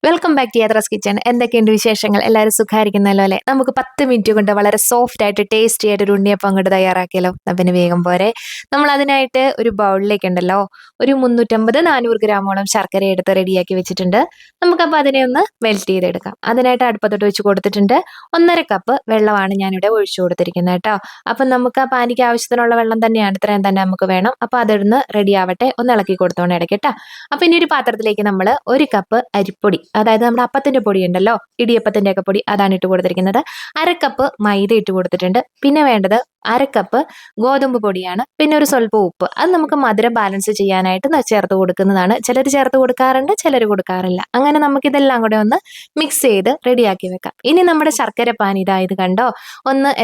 Welcome back to Yatra's kitchen. എന്തൊക്കെയുണ്ട് വിശേഷങ്ങൾ? എല്ലാവരും സുഖമായിരിക്കുന്നല്ലോ അല്ലേ? നമുക്ക് 10 മിനിറ്റ് കൊണ്ട് വളരെ സോഫ്റ്റ് ആയിട്ട് ടേസ്റ്റി ആയിട്ട് ഒരു ഉണ്ണിയപ്പം അങ്ങോട്ട് തയ്യാറാക്കിയല്ലോ. പിന്നെ വേഗം പോരെ. നമ്മൾ അതിനായിട്ട് ഒരു ബൗളിലേക്ക് ഉണ്ടല്ലോ ഒരു 350-400 ഗ്രാമോളം ശർക്കര എടുത്ത് റെഡിയാക്കി വെച്ചിട്ടുണ്ട്. നമുക്കപ്പോൾ അതിനെ ഒന്ന് മെൽറ്റ് ചെയ്തെടുക്കാം. അതിനായിട്ട് അടുപ്പത്തോട്ട് വെച്ച് കൊടുത്തിട്ടുണ്ട്. 1.5 കപ്പ് വെള്ളമാണ് ഞാനിവിടെ ഒഴിച്ചു കൊടുത്തിരിക്കുന്നത് കേട്ടോ. അപ്പം നമുക്ക് ആ പാനിക്ക് ആവശ്യത്തിനുള്ള വെള്ളം തന്നെയാണ്, ഇത്രയും തന്നെ നമുക്ക് വേണം. അപ്പോൾ അതൊന്ന് റെഡി ആവട്ടെ, ഒന്ന് ഇളക്കി കൊടുത്തോണ്ട് ഇടയ്ക്ക് കേട്ടോ. അപ്പം ഇനി ഒരു പാത്രത്തിലേക്ക് നമ്മൾ 1 കപ്പ് അരിപ്പൊടി, അതായത് നമ്മുടെ അപ്പത്തിന്റെ പൊടി ഉണ്ടല്ലോ, ഇടിയപ്പത്തിന്റെ ഒക്കെ പൊടി, അതാണ് ഇട്ട് കൊടുത്തിരിക്കുന്നത്. 1/2 കപ്പ് മൈദ ഇട്ട് കൊടുത്തിട്ടുണ്ട്. പിന്നെ വേണ്ടത് 1/2 കപ്പ് ഗോതമ്പ് പൊടിയാണ്. പിന്നെ ഒരു സ്വല്പം ഉപ്പ്. അത് നമുക്ക് മധുരം ബാലൻസ് ചെയ്യാനായിട്ട് ചേർത്ത് കൊടുക്കുന്നതാണ്. ചിലർ ചേർത്ത് കൊടുക്കാറുണ്ട്, ചിലർ കൊടുക്കാറില്ല. അങ്ങനെ നമുക്കിതെല്ലാം കൂടെ ഒന്ന് മിക്സ് ചെയ്ത് റെഡിയാക്കി വെക്കാം. ഇനി നമ്മുടെ ശർക്കര പാനി ഇത് കണ്ടോ,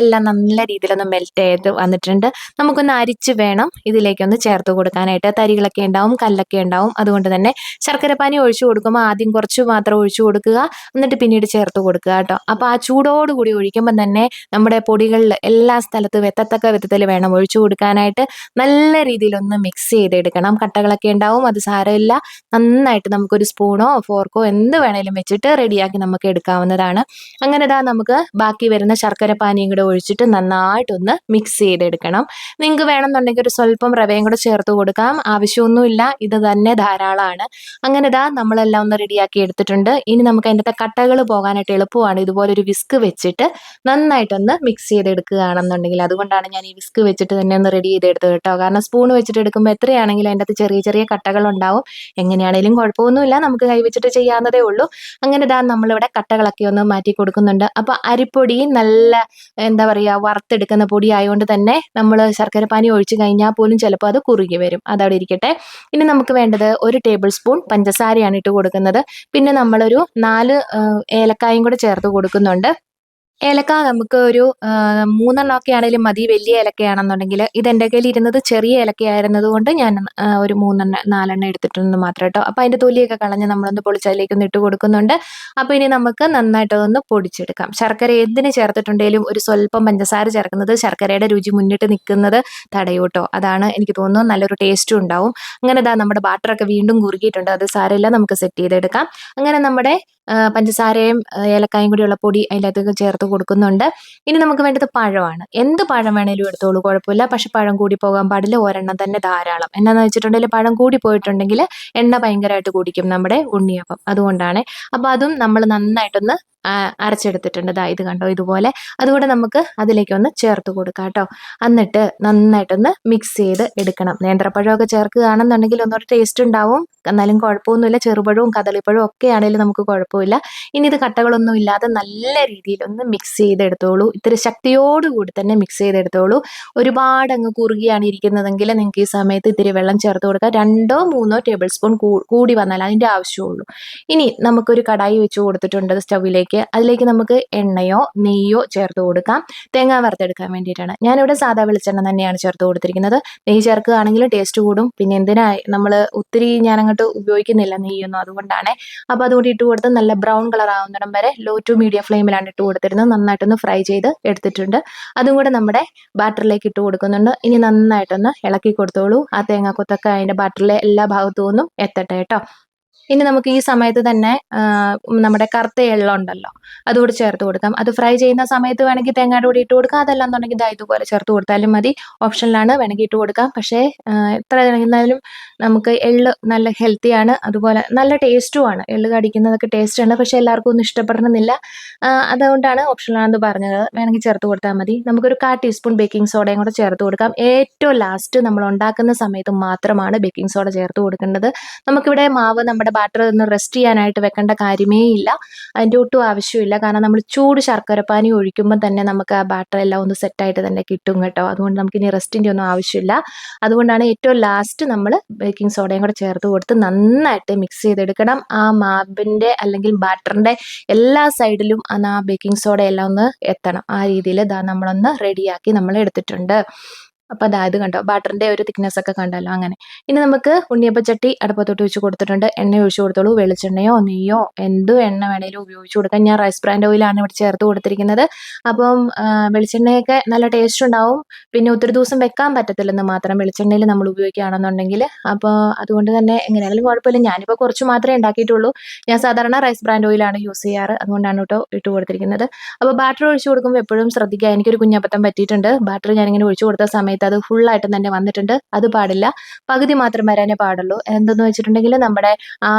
എല്ലാം നല്ല രീതിയിലൊന്ന് മെൽറ്റ് ചെയ്ത് വന്നിട്ടുണ്ട്. നമുക്കൊന്ന് അരിച്ച് വേണം ഇതിലേക്കൊന്ന് ചേർത്ത് കൊടുക്കാനായിട്ട്. തരികളൊക്കെ ഉണ്ടാവും, കല്ലൊക്കെ ഉണ്ടാവും. അതുകൊണ്ട് തന്നെ ശർക്കര പാനി ഒഴിച്ചു കൊടുക്കുമ്പോൾ ആദ്യം കുറച്ച് മാത്രം ഒഴിച്ചു കൊടുക്കുക, എന്നിട്ട് പിന്നീട് ചേർത്ത് കൊടുക്കുക കേട്ടോ. അപ്പോൾ ആ ചൂടോടുകൂടി ഒഴിക്കുമ്പോൾ തന്നെ നമ്മുടെ പൊടികളിൽ എല്ലാ സ്ഥലത്തും എത്തത്തക്ക വിധത്തിൽ വേണം ഒഴിച്ചു കൊടുക്കാനായിട്ട്. നല്ല രീതിയിലൊന്ന് മിക്സ് ചെയ്തെടുക്കണം. കട്ടകളൊക്കെ ഉണ്ടാവും, അത് സാരമില്ല. നന്നായിട്ട് നമുക്കൊരു സ്പൂണോ ഫോർക്കോ എന്ത് വേണേലും വെച്ചിട്ട് റെഡിയാക്കി നമുക്ക് എടുക്കാവുന്നതാണ്. അങ്ങനെ നമുക്ക് ബാക്കി വരുന്ന ശർക്കര പാനിയും കൂടെ ഒഴിച്ചിട്ട് നന്നായിട്ടൊന്ന് മിക്സ് ചെയ്തെടുക്കണം. നിങ്ങൾക്ക് വേണമെന്നുണ്ടെങ്കിൽ ഒരു സ്വല്പം റവയും കൂടെ ചേർത്ത് കൊടുക്കാം, ആവശ്യമൊന്നുമില്ല, ഇത് തന്നെ ധാരാളമാണ്. അങ്ങനെ നമ്മളെല്ലാം ഒന്ന് റെഡിയാക്കി എടുത്തിട്ടുണ്ട്. ഇനി നമുക്ക് അതിൻ്റെ കട്ടകൾ പോകാനായിട്ട് എളുപ്പമാണ് ഇതുപോലെ ഒരു വിസ്ക് വെച്ചിട്ട് നന്നായിട്ടൊന്ന് മിക്സ് ചെയ്തെടുക്കുകയാണെന്നുണ്ടെങ്കിൽ. അതുകൊണ്ടാണ് ഞാൻ ഈ വിസ്ക് വെച്ചിട്ട് തന്നെ ഒന്ന് റെഡി ചെയ്തെടുത്തത് കേട്ടോ. കാരണം സ്പൂൺ വെച്ചിട്ട് എടുക്കുമ്പോൾ എത്രയാണെങ്കിലും അതിൻ്റെ അകത്ത് ചെറിയ ചെറിയ കട്ടകൾ ഉണ്ടാവും. എങ്ങനെയാണെങ്കിലും കുഴപ്പമൊന്നുമില്ല, നമുക്ക് കൈ വെച്ചിട്ട് ചെയ്യാവുന്നതേ ഉള്ളൂ. അങ്ങനെ നമ്മളിവിടെ കട്ടകളൊക്കെ ഒന്ന് മാറ്റി കൊടുക്കുന്നുണ്ട്. അപ്പോൾ അരിപ്പൊടി നല്ല എന്താ പറയുക, വറുത്തെടുക്കുന്ന പൊടി ആയതുകൊണ്ട് തന്നെ നമ്മൾ ശർക്കര പാനി ഒഴിച്ച് കഴിഞ്ഞാൽ പോലും ചിലപ്പോൾ അത് കുറുകി വരും. അതവിടെ ഇരിക്കട്ടെ. ഇനി നമുക്ക് വേണ്ടത് 1 ടേബിൾ സ്പൂൺ പഞ്ചസാരയാണ് ഇട്ട് കൊടുക്കുന്നത്. പിന്നെ നമ്മളൊരു 4 ഏലക്കായും കൂടെ ചേർത്ത് കൊടുക്കുന്നുണ്ട്. ഏലക്ക നമുക്ക് ഒരു 3 ആണെങ്കിലും മതി, വലിയ ഏലക്കയാണെന്നുണ്ടെങ്കിൽ. ഇതെൻ്റെ കയ്യിൽ ഇരുന്നത് ചെറിയ ഏലക്കയായിരുന്നത് കൊണ്ട് ഞാൻ ഒരു 4 എടുത്തിട്ടുണ്ടെന്ന് മാത്രം കേട്ടോ. അപ്പോൾ അതിൻ്റെ തൊലിയൊക്കെ കളഞ്ഞ് നമ്മളൊന്ന് പൊളിച്ചതിലേക്കൊന്ന് ഇട്ട് കൊടുക്കുന്നുണ്ട്. അപ്പോൾ ഇനി നമുക്ക് നന്നായിട്ടൊന്ന് പൊടിച്ചെടുക്കാം. ശർക്കര എന്തിന് ചേർത്തിട്ടുണ്ടെങ്കിലും ഒരു സ്വല്പം പഞ്ചസാര ചേർക്കുന്നത് ശർക്കരയുടെ രുചി മുന്നിട്ട് നിൽക്കുന്നത് തടയൂട്ടോ. അതാണ് എനിക്ക് തോന്നുന്നു, നല്ലൊരു ടേസ്റ്റും ഉണ്ടാവും. അങ്ങനെ നമ്മുടെ ബാറ്ററൊക്കെ വീണ്ടും കുറുകിയിട്ടുണ്ട്, അത് സാരമില്ല, നമുക്ക് സെറ്റ് ചെയ്തെടുക്കാം. അങ്ങനെ നമ്മുടെ പഞ്ചസാരയും ഏലക്കായും കൂടിയുള്ള പൊടി അതിൻ്റെ അകത്തേക്ക് ചേർത്ത് കൊടുക്കുന്നുണ്ട്. ഇനി നമുക്ക് വേണ്ടത് പഴമാണ്. എന്ത് പഴം വേണേലും എടുത്തോളൂ, കുഴപ്പമില്ല. പക്ഷെ പഴം കൂടി പോകാൻ പാടില്ല, ഒരെണ്ണം തന്നെ ധാരാളം. എന്നാന്ന് വെച്ചിട്ടുണ്ടെങ്കിൽ പഴം കൂടി പോയിട്ടുണ്ടെങ്കിൽ എണ്ണ ഭയങ്കരമായിട്ട് കുടിക്കും നമ്മുടെ ഉണ്ണിയപ്പം, അതുകൊണ്ടാണ്. അപ്പോൾ അതും നമ്മൾ നന്നായിട്ടൊന്ന് അരച്ചെടുത്തിട്ടുണ്ട്. ഇത് കണ്ടോ, ഇതുപോലെ. അതുകൂടെ നമുക്ക് അതിലേക്കൊന്ന് ചേർത്ത് കൊടുക്കാം കേട്ടോ. എന്നിട്ട് നന്നായിട്ടൊന്ന് മിക്സ് ചെയ്ത് എടുക്കണം. നേന്ത്രപ്പഴമൊക്കെ ചേർക്കുകയാണെന്നുണ്ടെങ്കിൽ ഒന്നുകൂടെ ടേസ്റ്റ് ഉണ്ടാവും, എന്നാലും കുഴപ്പമൊന്നുമില്ല. ചെറുപഴവും കദളിപ്പഴവും ഒക്കെ ആണെങ്കിലും നമുക്ക് കുഴപ്പമില്ല. ഇനി ഇത് കട്ടകളൊന്നും ഇല്ലാതെ നല്ല രീതിയിലൊന്ന് മിക്സ് ചെയ്തെടുത്തോളൂ. ഇത്തിരി ശക്തിയോടുകൂടി തന്നെ മിക്സ് ചെയ്തെടുത്തോളൂ. ഒരുപാട് അങ്ങ് കുറുകിയാണ് ഇരിക്കുന്നതെങ്കിൽ നിങ്ങൾക്ക് ഈ സമയത്ത് ഇത്തിരി വെള്ളം ചേർത്ത് കൊടുക്കുക. 2-3 ടേബിൾ സ്പൂൺ കൂടി വന്നാൽ അതിൻ്റെ ആവശ്യമുള്ളൂ. ഇനി നമുക്കൊരു കടായി വെച്ച് കൊടുത്തിട്ടുണ്ട് സ്റ്റൗവിലേക്ക്. അതിലേക്ക് നമുക്ക് എണ്ണയോ നെയ്യോ ചേർത്ത് കൊടുക്കാം. തേങ്ങ വറുത്തെടുക്കാൻ വേണ്ടിയിട്ടാണ്. ഞാനിവിടെ സാധാ വെളിച്ചെണ്ണ തന്നെയാണ് ചേർത്ത് കൊടുത്തിരിക്കുന്നത്. നെയ്യ് ചേർക്കുകയാണെങ്കിൽ ടേസ്റ്റ് കൂടും. പിന്നെ എന്തിനാ നമ്മൾ ഒത്തിരി ഞാനങ്ങോട്ട് ഉപയോഗിക്കുന്നില്ല നെയ്യൊന്നും, അതുകൊണ്ടാണ്. അപ്പോൾ അതുകൊണ്ട് ഇട്ട് കൊടുത്ത് നല്ല ബ്രൗൺ കളർ ആവുന്നിടം വരെ ലോ ടു മീഡിയം ഫ്ലെയിമിലാണ് ഇട്ട് കൊടുത്തിരുന്നത്. നന്നായിട്ടൊന്ന് ഫ്രൈ ചെയ്ത് എടുത്തിട്ടുണ്ട്. അതും കൂടെ നമ്മുടെ ബാറ്ററിലേക്ക് ഇട്ട് കൊടുക്കുന്നുണ്ട്. ഇനി നന്നായിട്ടൊന്ന് ഇളക്കി കൊടുത്തോളൂ. ആ തേങ്ങാക്കൊത്തൊക്കെ അതിൻ്റെ ബാറ്ററിലെ എല്ലാ ഭാഗത്തു നിന്നും എത്തട്ടെ കേട്ടോ. ഇനി നമുക്ക് ഈ സമയത്ത് തന്നെ നമ്മുടെ കറുത്ത എള്ളം ഉണ്ടല്ലോ, അതുകൂടി ചേർത്ത് കൊടുക്കാം. അത് ഫ്രൈ ചെയ്യുന്ന സമയത്ത് വേണമെങ്കിൽ തേങ്ങയുടെ കൂടി ഇട്ട് കൊടുക്കാം. അതല്ലാന്നുണ്ടെങ്കിൽ ഇതുപോലെ ചേർത്ത് കൊടുത്താലും മതി. ഓപ്ഷനിലാണ്, വേണമെങ്കിൽ ഇട്ട് കൊടുക്കാം. പക്ഷേ എത്ര ഇരുന്നാലും നമുക്ക് എള്ള് നല്ല ഹെൽത്തിയാണ്, അതുപോലെ നല്ല ടേസ്റ്റുമാണ്. എള്ള് കടിക്കുന്നതൊക്കെ ടേസ്റ്റാണ്, പക്ഷേ എല്ലാവർക്കും ഒന്നും ഇഷ്ടപ്പെടണമെന്നില്ല. അതുകൊണ്ടാണ് ഓപ്ഷനിലാണെന്ന് പറഞ്ഞത്. വേണമെങ്കിൽ ചേർത്ത് കൊടുത്താൽ മതി. നമുക്കൊരു 1/4 ടീസ്പൂൺ ബേക്കിംഗ് സോഡയും കൂടെ ചേർത്ത് കൊടുക്കാം. ഏറ്റവും ലാസ്റ്റ് നമ്മൾ ഉണ്ടാക്കുന്ന സമയത്ത് മാത്രമാണ് ബേക്കിംഗ് സോഡ ചേർത്ത് കൊടുക്കേണ്ടത്. നമുക്കിവിടെ മാവ് നമ്മുടെ ബാറ്റർ ഒന്ന് റെസ്റ്റ് ചെയ്യാനായിട്ട് വെക്കേണ്ട കാര്യമേ ഇല്ല, അതിൻ്റെ ഒട്ടും ആവശ്യമില്ല. കാരണം നമ്മൾ ചൂട് ശർക്കരപ്പാനി ഒഴിക്കുമ്പോൾ തന്നെ നമുക്ക് ആ ബാറ്റർ എല്ലാം ഒന്ന് സെറ്റായിട്ട് തന്നെ കിട്ടും കേട്ടോ. അതുകൊണ്ട് നമുക്കിനി റെസ്റ്റിൻ്റെ ഒന്നും ആവശ്യമില്ല. അതുകൊണ്ടാണ് ഏറ്റവും ലാസ്റ്റ് നമ്മൾ ബേക്കിംഗ് സോഡയും കൂടെ ചേർത്ത് കൊടുത്ത് നന്നായിട്ട് മിക്സ് ചെയ്തെടുക്കണം. ആ മാവിൻ്റെ അല്ലെങ്കിൽ ബാറ്ററിൻ്റെ എല്ലാ സൈഡിലും ആ ബേക്കിംഗ് സോഡ എല്ലാം ഒന്ന് എത്തണം. ആ രീതിയിൽ നമ്മളൊന്ന് റെഡിയാക്കി നമ്മൾ എടുത്തിട്ടുണ്ട്. അപ്പോൾ അതായത് കണ്ടോ ബാറ്ററിൻ്റെ ഒരു തിക്നെസ് ഒക്കെ കണ്ടല്ലോ അങ്ങനെ. ഇനി നമുക്ക് ഉണ്ണിയപ്പച്ചട്ടി അടുപ്പത്തോട്ട് വെച്ച് കൊടുത്തിട്ടുണ്ട്. എണ്ണ ഒഴിച്ച് കൊടുത്തോളൂ. വെളിച്ചെണ്ണയോ നെയ്യോ എന്ത് എണ്ണ വേണേലും ഉപയോഗിച്ച് കൊടുക്കാം. ഞാൻ റൈസ് ബ്രാൻഡ് ഓയിലാണ് ഇവിടെ ചേർത്ത് കൊടുത്തിരിക്കുന്നത്. അപ്പം വെളിച്ചെണ്ണയൊക്കെ നല്ല ടേസ്റ്റ് ഉണ്ടാവും. പിന്നെ ഒത്തിരി ദിവസം വെക്കാൻ പറ്റത്തില്ലെന്ന് മാത്രം വെളിച്ചെണ്ണയിൽ നമ്മൾ ഉപയോഗിക്കുകയാണെന്നുണ്ടെങ്കിൽ. അപ്പോൾ അതുകൊണ്ട് തന്നെ എങ്ങനെയാണെങ്കിലും കുഴപ്പമില്ല. ഞാനിപ്പോൾ കുറച്ച് മാത്രമേ ഉണ്ടാക്കിയിട്ടുള്ളൂ. ഞാൻ സാധാരണ റൈസ് ബ്രാൻഡ് ഓയിലാണ് യൂസ് ചെയ്യാറ്. അതുകൊണ്ടാണ് കേട്ടോ ഇട്ട് കൊടുത്തിരിക്കുന്നത്. അപ്പോൾ ബാറ്റർ ഒഴിച്ച് കൊടുക്കുമ്പോൾ എപ്പോഴും ശ്രദ്ധിക്കുക. എനിക്കൊരു കുഞ്ഞബദ്ധം പറ്റിയിട്ടുണ്ട്. ബാറ്റർ ഞാനിങ്ങനെ ഒഴിച്ച് കൊടുത്ത സമയത്ത് അത് ഫുള്ളായിട്ട് തന്നെ വന്നിട്ടുണ്ട്. അത് പാടില്ല. പകുതി മാത്രം വരാനേ പാടുള്ളൂ. എന്തെന്ന് വെച്ചിട്ടുണ്ടെങ്കിൽ നമ്മുടെ ആ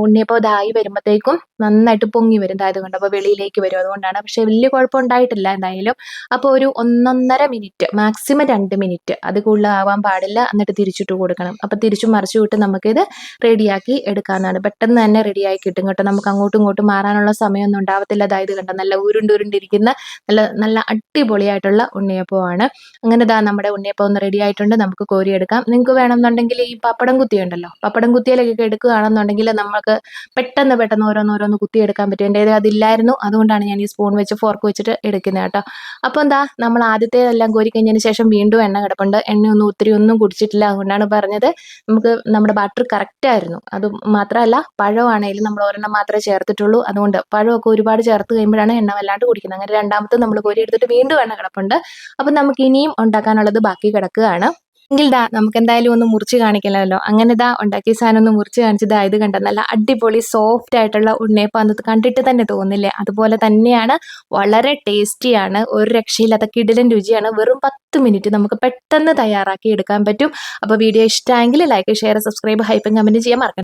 ഉണ്ണിയപ്പം ഇതായി വരുമ്പോഴത്തേക്കും നന്നായിട്ട് പൊങ്ങി വരും. അതായത് കൊണ്ട് അപ്പോൾ വെളിയിലേക്ക് വരും. അതുകൊണ്ടാണ്. പക്ഷേ വലിയ കുഴപ്പം ഉണ്ടായിട്ടില്ല എന്തായാലും. അപ്പോൾ ഒരു 1.5 മിനിറ്റ് മാക്സിമം 2 മിനിറ്റ് അത് കൂടുതൽ ആവാൻ പാടില്ല. എന്നിട്ട് തിരിച്ചിട്ട് കൊടുക്കണം. അപ്പോൾ തിരിച്ചും മറിച്ചു വിട്ട് നമുക്കിത് റെഡിയാക്കി എടുക്കാവുന്നതാണ്. പെട്ടെന്ന് തന്നെ റെഡിയായി കിട്ടും കേട്ടോ. നമുക്ക് അങ്ങോട്ടും ഇങ്ങോട്ടും മാറാനുള്ള സമയമൊന്നും ഉണ്ടാവത്തില്ല. അതായത് കണ്ടോ നല്ല ഉരുണ്ടിരിക്കുന്ന നല്ല നല്ല അടിപൊളിയായിട്ടുള്ള ഉണ്ണിയപ്പമാണ്. അങ്ങനെ നമ്മുടെ ഉണ്ണിയപ്പം ഒന്ന് റെഡി ആയിട്ടുണ്ട്. നമുക്ക് കോരിയെടുക്കാം. നിങ്ങൾക്ക് വേണമെന്നുണ്ടെങ്കിൽ ഈ പപ്പടം കുത്തി ഉണ്ടല്ലോ, പപ്പടം കുത്തിയിലൊക്കെ എടുക്കുകയാണെന്നുണ്ടെങ്കിൽ നമുക്ക് പെട്ടെന്ന് ഓരോന്നോരോന്ന് കുത്തിയെടുക്കാൻ പറ്റും. എൻ്റെ അതില്ലായിരുന്നു. അതുകൊണ്ടാണ് ഞാൻ ഈ സ്പൂൺ വെച്ച് ഫോർക്ക് വെച്ചിട്ട് എടുക്കുന്നത് കേട്ടോ. അപ്പോൾ നമ്മൾ ആദ്യത്തെ എല്ലാം കോരി കഴിഞ്ഞതിന് ശേഷം വീണ്ടും എണ്ണ കിടപ്പുണ്ട്. എണ്ണയൊന്നും ഒന്നും കുടിച്ചിട്ടില്ല. അതുകൊണ്ടാണ് പറഞ്ഞത്. നമുക്ക് നമ്മുടെ ബാറ്റർ കറക്റ്റ് ആയിരുന്നു. അത് മാത്രമല്ല പഴമാണെങ്കിലും നമ്മൾ ഒരെണ്ണം മാത്രമേ ചേർത്തിട്ടുള്ളൂ. അതുകൊണ്ട് പഴമൊക്കെ ഒരുപാട് ചേർത്ത് കഴിയുമ്പോഴാണ് എണ്ണ വല്ലാണ്ട് കുടിക്കുന്നത്. അങ്ങനെ രണ്ടാമത്തെ നമ്മൾ കോരി എടുത്തിട്ട് വീണ്ടും എണ്ണ കിടപ്പുണ്ട്. അപ്പം നമുക്ക് ഇനിയും ഉണ്ടാക്കാനുള്ളത് ബാക്കി കിടക്കുകയാണ്. എങ്കിൽ നമുക്ക് എന്തായാലും ഒന്ന് മുറിച്ച് കാണിക്കണമല്ലോ. അങ്ങനെ ഉണ്ടാക്കിയ സാധനം ഒന്ന് മുറിച്ച് കാണിച്ചത് ഇത് കണ്ട നല്ല അടിപൊളി സോഫ്റ്റ് ആയിട്ടുള്ള ഉണ്ണിയപ്പം അത് കണ്ടിട്ട് തന്നെ തോന്നില്ലേ? അതുപോലെ തന്നെയാണ്. വളരെ ടേസ്റ്റിയാണ്. ഒരു രക്ഷയില്ലാത്ത കിടിലൻ രുചിയാണ്. വെറും 10 മിനിറ്റ് നമുക്ക് പെട്ടെന്ന് തയ്യാറാക്കി എടുക്കാൻ പറ്റും. അപ്പോൾ വീഡിയോ ഇഷ്ടമായെങ്കിൽ ലൈക്ക്, ഷെയർ, സബ്സ്ക്രൈബ്, ഹൈപ്പും കമൻറ്റ് ചെയ്യാൻ മറക്കണ്ട.